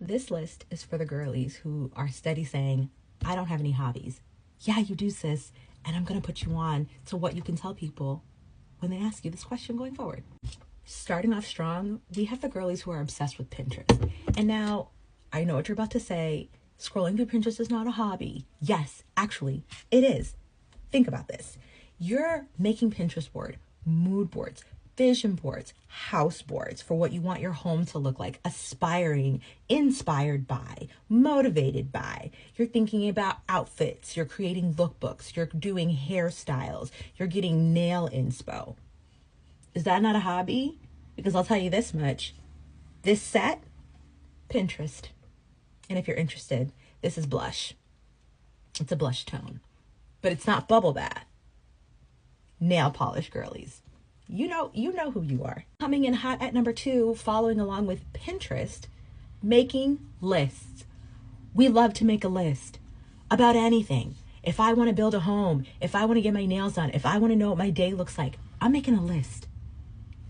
This list is for the girlies who are steady saying, I don't have any hobbies. Yeah, you do, sis. And I'm going to put you on to what you can tell people when they ask you this question going forward. Starting off strong, we have the girlies who are obsessed with Pinterest. And now, I know what you're about to say. Scrolling through Pinterest is not a hobby. Yes, actually, it is. Think about this. You're making Pinterest board, mood boards, vision boards, house boards for what you want your home to look like, aspiring, inspired by, motivated by. You're thinking about outfits, you're creating lookbooks, you're doing hairstyles, you're getting nail inspo. Is that not a hobby? Because I'll tell you this much, this set, Pinterest. And if you're interested, this is blush. It's a blush tone, but it's not bubble bath. Nail polish girlies. You know who you are. Coming in hot at number 2, following along with Pinterest, making lists. We love to make a list about anything. If I want to build a home, if I want to get my nails done, if I want to know what my day looks like, I'm making a list.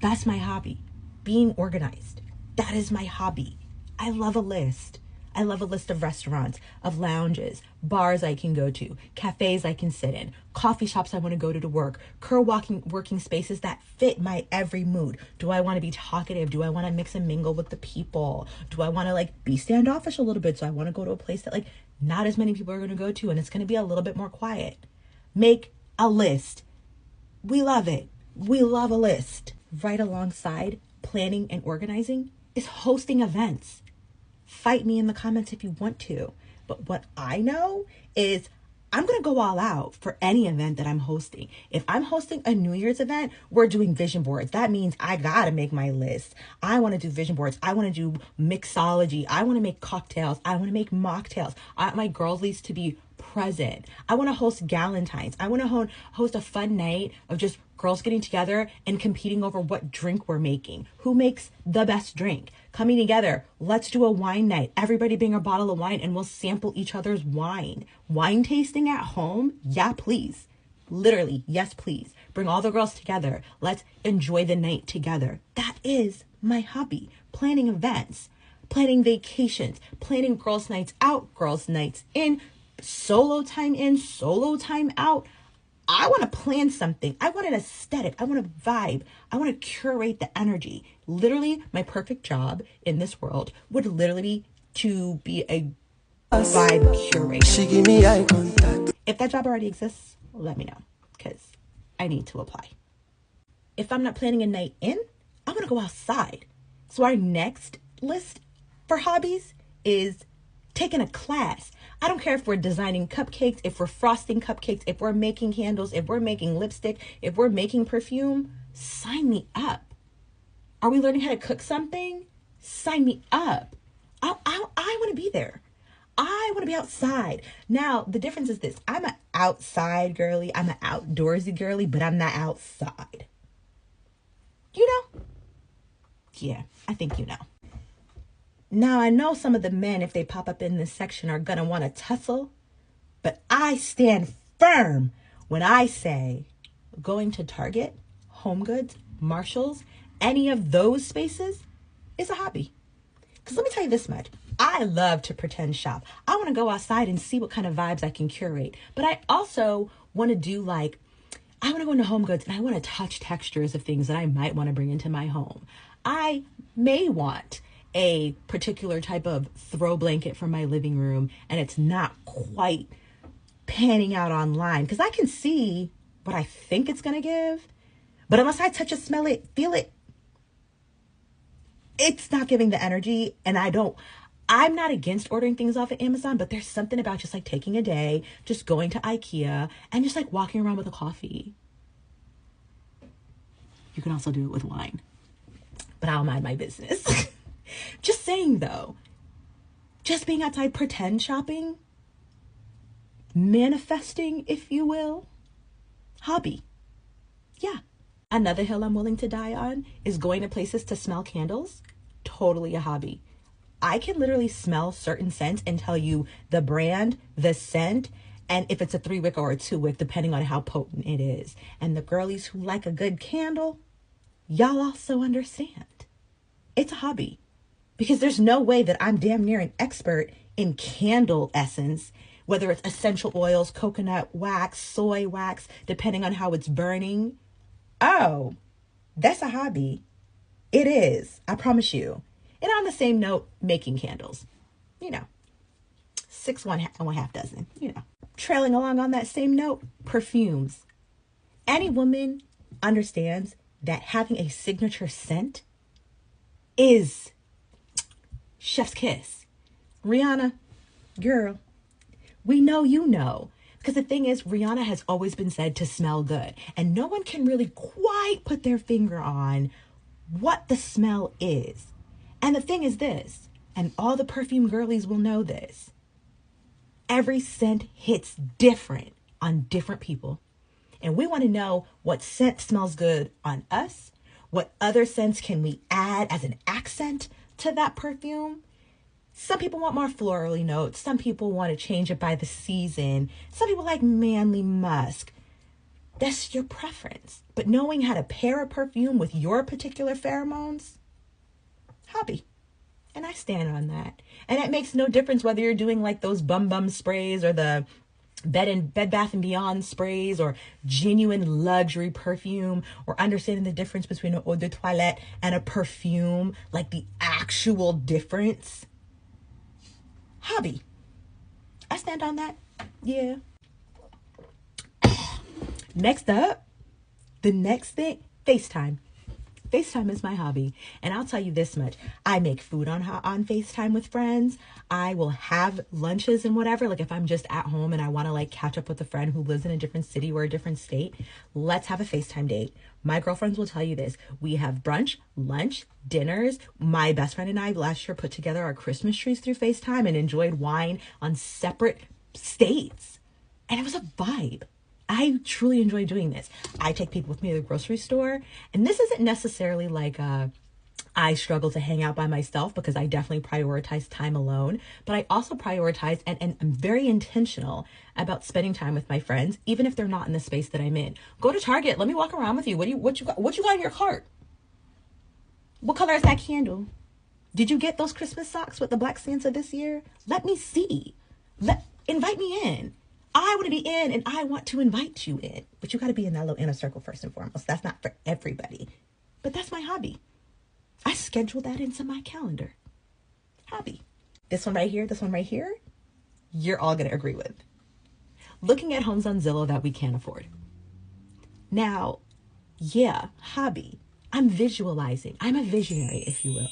That's my hobby. Being organized. That is my hobby. I love a list. I love a list of restaurants, of lounges, bars I can go to, cafes I can sit in, coffee shops I want to go to work, working spaces that fit my every mood. Do I want to be talkative? Do I want to mix and mingle with the people? Do I want to be standoffish a little bit? So I want to go to a place that not as many people are going to go to and it's going to be a little bit more quiet. Make a list. We love it. We love a list. Right alongside planning and organizing is hosting events. Fight me in the comments if you want to. But what I know is I'm going to go all out for any event that I'm hosting. If I'm hosting a New Year's event, we're doing vision boards. That means I got to make my list. I want to do vision boards. I want to do mixology. I want to make cocktails. I want to make mocktails. I want my girlies to be present. I want to host Galentine's. I want to host a fun night of just girls getting together and competing over what drink we're making. Who makes the best drink? Coming together, let's do a wine night. Everybody bring a bottle of wine and we'll sample each other's wine. Wine tasting at home? Yeah, please. Literally, yes, please. Bring all the girls together. Let's enjoy the night together. That is my hobby. Planning events, planning vacations, planning girls' nights out, girls' nights in, solo time out. I want to plan something. I want an aesthetic. I want a vibe. I want to curate the energy. Literally, my perfect job in this world would literally to be a vibe curator. She give me eye contact. If that job already exists, let me know because I need to apply. If I'm not planning a night in, I want to go outside. So our next list for hobbies is taking a class. I don't care if we're designing cupcakes, if we're frosting cupcakes, if we're making candles, if we're making lipstick, if we're making perfume, sign me up. Are we learning how to cook something? Sign me up. I want to be there. I want to be outside. Now, the difference is this. I'm an outside girly. I'm an outdoorsy girly, but I'm not outside. You know? Yeah, I think you know. Now, I know some of the men, if they pop up in this section, are going to want to tussle, but I stand firm when I say going to Target, Home Goods, Marshalls, any of those spaces is a hobby. Because let me tell you this much. I love to pretend shop. I want to go outside and see what kind of vibes I can curate. But I also want to do I want to go into Home Goods and I want to touch textures of things that I might want to bring into my home. I may want a particular type of throw blanket for my living room and it's not quite panning out online because I can see what I think it's going to give. But unless I touch it, smell it, feel it, it's not giving the energy. And I'm not against ordering things off of Amazon, but there's something about just taking a day, just going to IKEA and just walking around with a coffee. You can also do it with wine, but I'll mind my business. Just saying though, just being outside, pretend shopping, manifesting, if you will, hobby. Yeah. Another hill I'm willing to die on is going to places to smell candles. Totally a hobby. I can literally smell certain scents and tell you the brand, the scent, and if it's a 3-wick or a 2-wick, depending on how potent it is. And the girlies who like a good candle, y'all also understand. It's a hobby. Because there's no way that I'm damn near an expert in candle essence, whether it's essential oils, coconut wax, soy wax, depending on how it's burning. Oh, that's a hobby. It is, I promise you. And on the same note, making candles. 6 1/2 dozen, Trailing along on that same note, perfumes. Any woman understands that having a signature scent is chef's kiss. Rihanna, girl, we know you know. Because the thing is, Rihanna has always been said to smell good. And no one can really quite put their finger on what the smell is. And the thing is this, and all the perfume girlies will know this. Every scent hits different on different people. And we want to know what scent smells good on us. What other scents can we add as an accent to that perfume? Some people want more florally notes. Some people want to change it by the season. Some people like manly musk. That's your preference. But knowing how to pair a perfume with your particular pheromones, hobby. And I stand on that. And it makes no difference whether you're doing like those bum sprays or the Bed Bath & Beyond sprays or genuine luxury perfume, or understanding the difference between an eau de toilette and a perfume, like the actual difference. Hobby. I stand on that. Yeah. Next up, the next thing, FaceTime. FaceTime is my hobby. And I'll tell you this much. I make food on FaceTime with friends. I will have lunches and whatever. Like if I'm just at home and I want to like catch up with a friend who lives in a different city or a different state, let's have a FaceTime date. My girlfriends will tell you this. We have brunch, lunch, dinners. My best friend and I last year put together our Christmas trees through FaceTime and enjoyed wine on separate states. And it was a vibe. I truly enjoy doing this. I take people with me to the grocery store. And this isn't necessarily like I struggle to hang out by myself, because I definitely prioritize time alone. But I also prioritize and I'm very intentional about spending time with my friends, even if they're not in the space that I'm in. Go to Target. Let me walk around with you. What you got in your cart? What color is that candle? Did you get those Christmas socks with the Black Santa this year? Let me see. Invite me in. I want to be in and I want to invite you in. But you got to be in that little inner circle first and foremost. That's not for everybody. But that's my hobby. I schedule that into my calendar. Hobby. This one right here, you're all going to agree with. Looking at homes on Zillow that we can't afford. Now, yeah, hobby. I'm visualizing. I'm a visionary, if you will.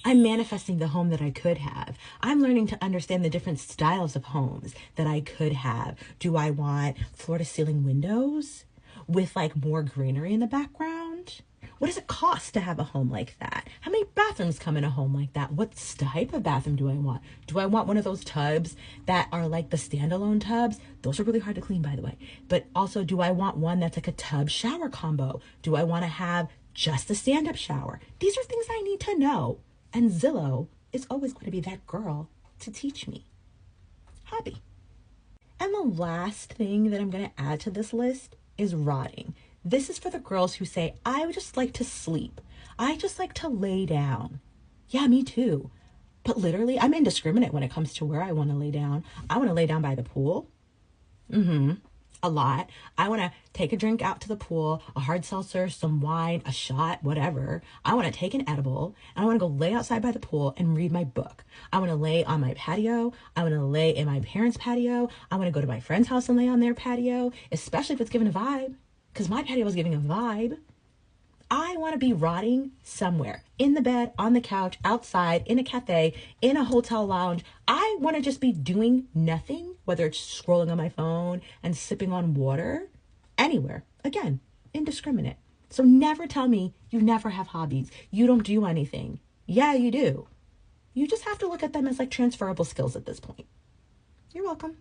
I'm manifesting the home that I could have. I'm learning to understand the different styles of homes that I could have. Do I want floor to ceiling windows with like more greenery in the background? What does it cost to have a home like that? How many bathrooms come in a home like that? What type of bathroom do I want? Do I want one of those tubs that are like the standalone tubs? Those are really hard to clean, by the way. But also, do I want one that's like a tub shower combo? Do I want to have just a stand-up shower? These are things I need to know. And Zillow is always going to be that girl to teach me. Hobby. And the last thing that I'm going to add to this list is rotting. This is for the girls who say, I would just like to sleep. I just like to lay down. Yeah, me too. But literally, I'm indiscriminate when it comes to where I want to lay down. I want to lay down by the pool. A lot. I want to take a drink out to the pool, a hard seltzer, some wine, a shot, whatever. I want to take an edible, and I want to go lay outside by the pool and read my book. I want to lay on my patio. I want to lay in my parents' patio. I want to go to my friend's house and lay on their patio, especially if it's giving a vibe, because my patio is giving a vibe. I want to be rotting somewhere, in the bed, on the couch, outside, in a cafe, in a hotel lounge. I want to just be doing nothing, whether it's scrolling on my phone and sipping on water, anywhere. Again, indiscriminate. So never tell me you never have hobbies. You don't do anything. Yeah, you do. You just have to look at them as like transferable skills at this point. You're welcome.